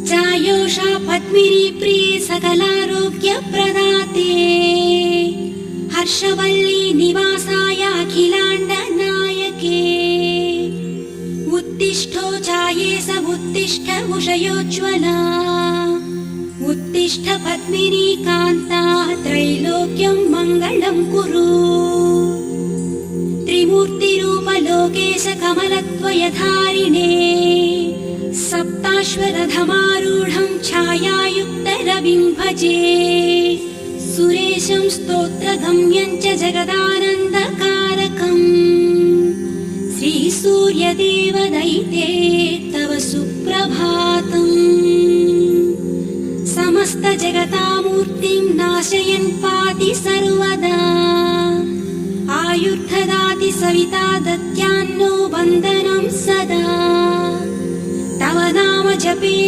चायोषा पद्मिनी प्रिये सकलारोग्यप्रदाते हर्षवल्ली निवासाय अखिलाण्ड नायके उत्तिष्ठो चायेस उत्तिष्ठ उषयोज्ज्वला उत्तिष्ठ पद्मिनी कान्ता त्रैलोक्यं मङ्गलं कुरु त्रिमूर्तिरूप लोकेश कमलद्वयधारिणे सप्ताश्वरथमारूढं छायायुक्तरविं भजे सुरेशं स्तोत्रगम्यं च जगदानन्दकारकम् श्रीसूर्यदेव दैते तव सुप्रभातम् समस्त जगतामूर्तिं नाशयन् पाति सर्वदा आयुर्ददाति सविता दद्यान्नो वन्दनं सदा तव नाम जपे